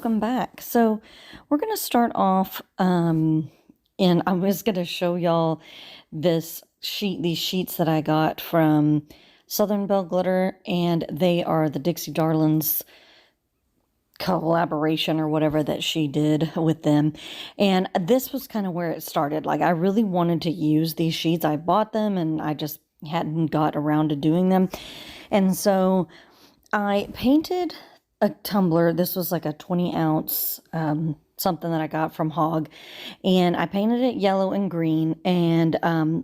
welcome back. So we're going to start off, and I was going to show y'all these sheets that I got from Southern Belle Glitter, and they are the Dixie Darlins collaboration or whatever that she did with them. And this was kind of where it started. Like, I really wanted to use these sheets. I bought them and I just hadn't got around to doing them. And so I painted a tumbler. This was like a 20-ounce something that I got from Hog, and I painted it yellow and green. And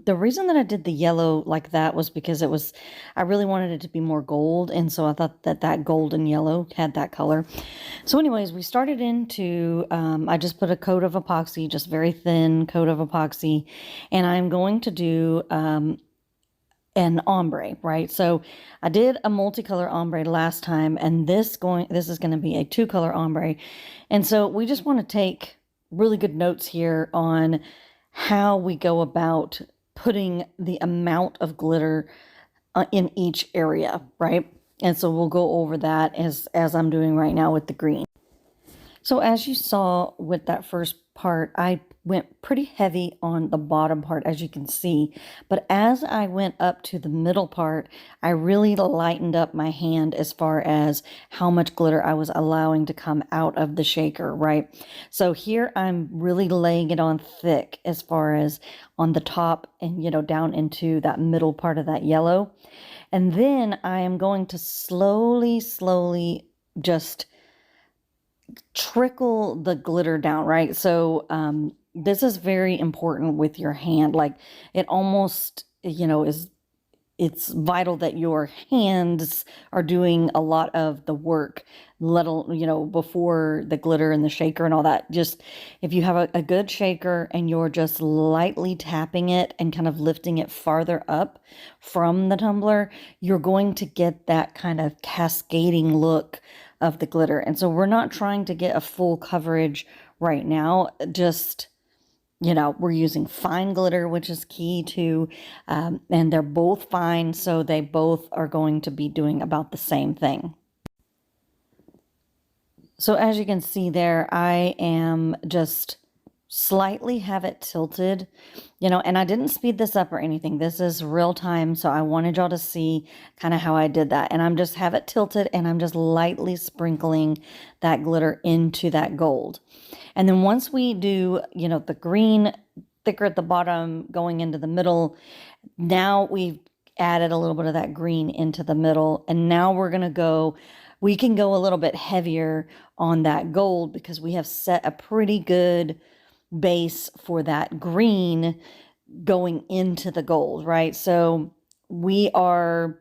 the reason that I did the yellow like that was because I really wanted it to be more gold, and so I thought that gold and yellow had that color. So anyways, we started into, I just put a coat of epoxy, just very thin coat of epoxy, and I'm going to do an ombre, right? So I did a multicolor ombre last time, and this is going to be a 2-color ombre. And so we just want to take really good notes here on how we go about putting the amount of glitter in each area, right? And so we'll go over that as I'm doing right now with the green. So as you saw with that first part, I went pretty heavy on the bottom part, as you can see. But as I went up to the middle part, I really lightened up my hand as far as how much glitter I was allowing to come out of the shaker, right? So here I'm really laying it on thick as far as on the top and, down into that middle part of that yellow. And then I am going to slowly just trickle the glitter down, right? So this is very important with your hand. Like, it almost, it's vital that your hands are doing a lot of the work, before the glitter and the shaker and all that. Just if you have a good shaker and you're just lightly tapping it and kind of lifting it farther up from the tumbler, you're going to get that kind of cascading look of the glitter. And so we're not trying to get a full coverage right now. Just, we're using fine glitter, which is key too. And they're both fine, so they both are going to be doing about the same thing. So as you can see there, I am just slightly have it tilted, and I didn't speed this up or anything. This is real time, so I wanted y'all to see kind of how I did that. And I'm just have it tilted, and I'm just lightly sprinkling that glitter into that gold. And then once we do, the green thicker at the bottom going into the middle, now we've added a little bit of that green into the middle. And now we can go a little bit heavier on that gold because we have set a pretty good base for that green going into the gold, right? So we are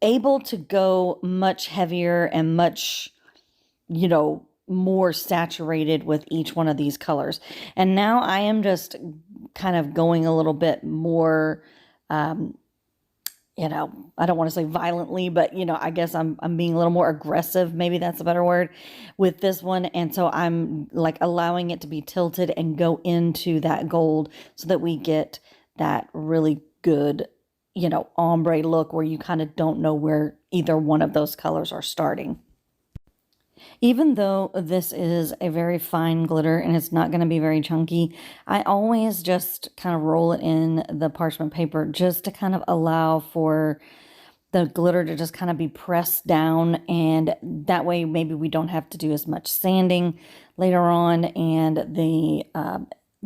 able to go much heavier and much, more saturated with each one of these colors. And now I am just kind of going a little bit more, I don't want to say violently, but, I guess I'm being a little more aggressive. Maybe that's a better word with this one. And so I'm like allowing it to be tilted and go into that gold so that we get that really good, ombre look where you kind of don't know where either one of those colors are starting. Even though this is a very fine glitter and it's not going to be very chunky, I always just kind of roll it in the parchment paper just to kind of allow for the glitter to just kind of be pressed down, and that way maybe we don't have to do as much sanding later on, and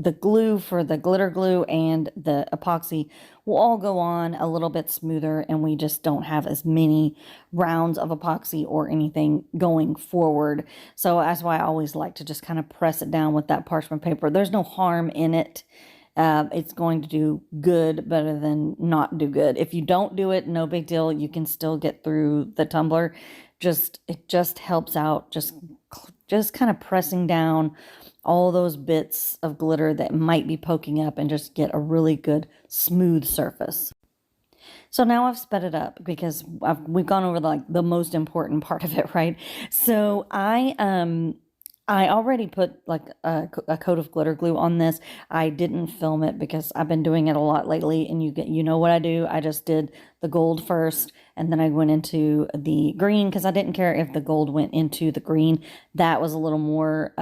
the glue for the glitter glue and the epoxy will all go on a little bit smoother, and we just don't have as many rounds of epoxy or anything going forward. So that's why I always like to just kind of press it down with that parchment paper. There's no harm in it. It's going to do good better than not do good. If you don't do it, no big deal. You can still get through the tumbler. It just helps out, just kind of pressing down all those bits of glitter that might be poking up and just get a really good smooth surface. So now I've sped it up because we've gone over the most important part of it, right? So I I already put like a coat of glitter glue on this. I didn't film it because I've been doing it a lot lately, and you know what I do. I just did the gold first, and then I went into the green because I didn't care if the gold went into the green. That was a little more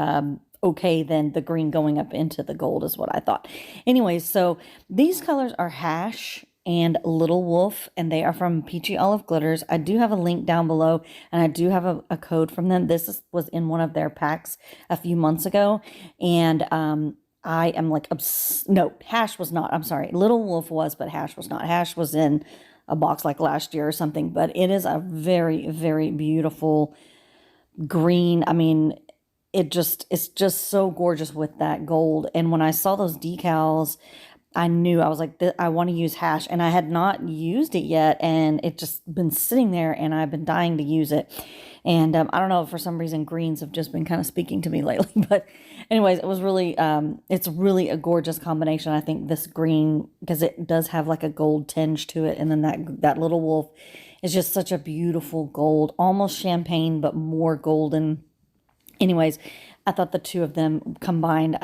okay than the green going up into the gold is what I thought. Anyways, so these colors are Hash and Little Wolf, and they are from Peachy Olive Glitters. I do have a link down below, and I do have a code from them. Was in one of their packs a few months ago, and I am like, no, Hash was not. I'm sorry, Little Wolf was, but Hash was not. Hash was in a box like last year or something, but it is a very, very beautiful green. I mean, it's just so gorgeous with that gold. And when I saw those decals, I knew, I was like, I want to use Hash, and I had not used it yet, and it just been sitting there, and I've been dying to use it. And I don't know, for some reason greens have just been kind of speaking to me lately. But anyways, it was really it's really a gorgeous combination. I think this green, because it does have like a gold tinge to it, and then that Little Wolf is just such a beautiful gold, almost champagne but more golden. Anyways, I thought the two of them combined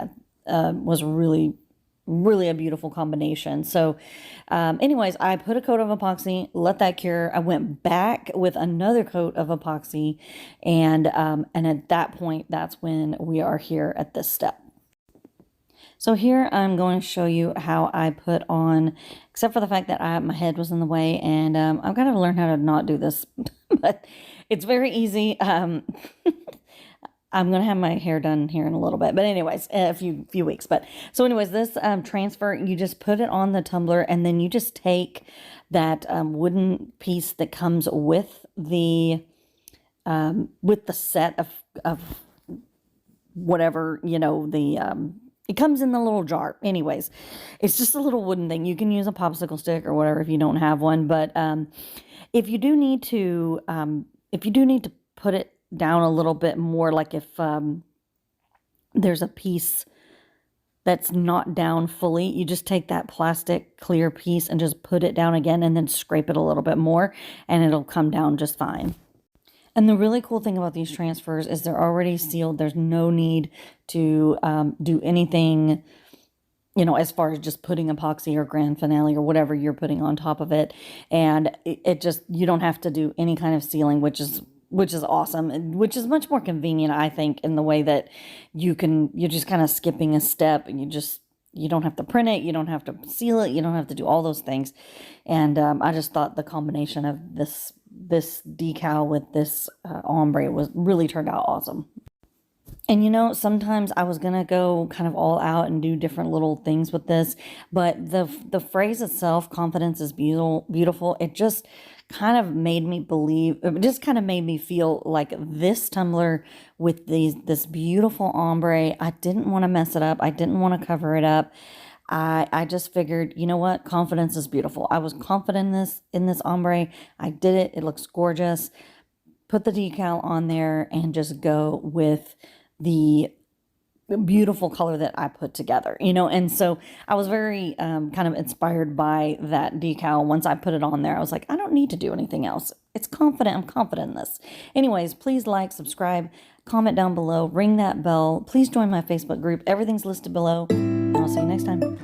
was really a beautiful combination. So anyways, I put a coat of epoxy, let that cure. I went back with another coat of epoxy, and at that point, that's when we are here at this step. So here I'm going to show you how I put on, except for the fact that my head was in the way, and I've got to learn how to not do this, but it's very easy. I'm going to have my hair done here in a little bit. But anyways, a few weeks. But so anyways, this transfer, you just put it on the tumbler, and then you just take that wooden piece that comes with the set of whatever, you know, it comes in the little jar. Anyways, it's just a little wooden thing. You can use a popsicle stick or whatever if you don't have one. But if you do need to put it down a little bit more, like if there's a piece that's not down fully, you just take that plastic clear piece and just put it down again, and then scrape it a little bit more, and it'll come down just fine. And the really cool thing about these transfers is they're already sealed. There's no need to do anything, you know, as far as just putting epoxy or grand finale or whatever you're putting on top of it. And it just, you don't have to do any kind of sealing, which is awesome, and which is much more convenient, I think, in the way that you're just kind of skipping a step, and you don't have to print it, you don't have to seal it, you don't have to do all those things. And I just thought the combination of this decal with this ombre really turned out awesome. And you know, sometimes I was gonna go kind of all out and do different little things with this, but the phrase itself, confidence is beautiful, it just kind of made me believe, it just kind of made me feel like this tumbler with this beautiful ombre, I didn't want to mess it up. I didn't want to cover it up. I just figured, you know what? Confidence is beautiful. I was confident in this ombre. I did it. It looks gorgeous. Put the decal on there and just go with the beautiful color that I put together, you know. And so I was very kind of inspired by that decal. Once I put it on there, I was like, I don't need to do anything else. It's confident. I'm confident in this. Anyways, please like, subscribe, comment down below, ring that bell. Please join my Facebook group. Everything's listed below. And I'll see you next time.